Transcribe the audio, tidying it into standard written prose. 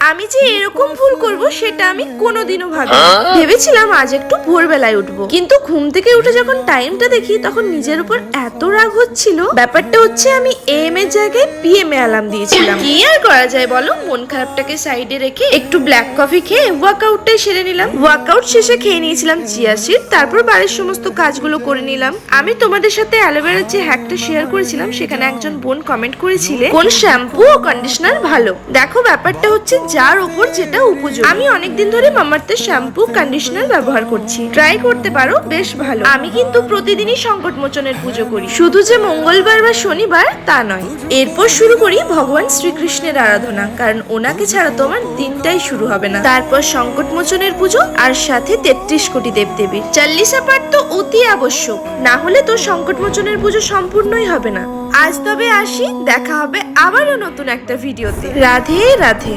আমি যে এরকম ভুল করব সেটা আমি কোনোদিনও ভাবিনি। ভেবেছিলাম আজ একটু ভোরবেলায় উঠবো, কিন্তু ঘুম থেকে উঠে যখন টাইমটা দেখি তখন নিজের উপর এত রাগ হচ্ছিল। ব্যাপারটা হচ্ছে আমি এম এর জায়গায় পিএম এ অ্যালার্ম দিয়েছিলাম। কি আর করা যায় বলো, মন খারাপটাকে সাইডে রেখে একটু ব্ল্যাক কফি খেয়ে ওয়ার্কআউটটাই সেরে নিলাম। ওয়ার্কআউট শেষে খেয়ে নিয়েছিলাম চিয়া সিড, তারপর বাড়ির সমস্ত কাজগুলো করে নিলাম। আমি তোমাদের সাথে অ্যালোভেরার যে হ্যাকটা শেয়ার করেছিলাম সেখানে একজন বোন কমেন্ট করেছিলে কোন শ্যাম্পু ও কন্ডিশনার ভালো। দেখো ব্যাপারটা হচ্ছে যার উপর যেটা উপযোগী। আমি অনেকদিন ধরে মামাআর্থের শ্যাম্পু কন্ডিশনার ব্যবহার করছি, ট্রাই করতে পারো, বেশ ভালো। আমি কিন্তু প্রতিদিনই সংকট মোচনের পুজো করি, শুধু যে মঙ্গলবার বা শনিবার তা নয়। এরপর শুরু করি ভগবান শ্রীকৃষ্ণের আরাধনা, কারণ ওনাকে ছাড়া তো আমার দিনটাই শুরু হবে না। তারপর সংকট মোচনের পুজো, আর সাথে 33 কোটি দেবদেবীর চাল্লিশা পাঠ তো অতি আবশ্যক, না হলে তো সংকট মোচনের পুজো সম্পূর্ণই হবে না। আজ তবে আসি, দেখা হবে আবারও নতুন একটা ভিডিওতে। রাধে রাধে।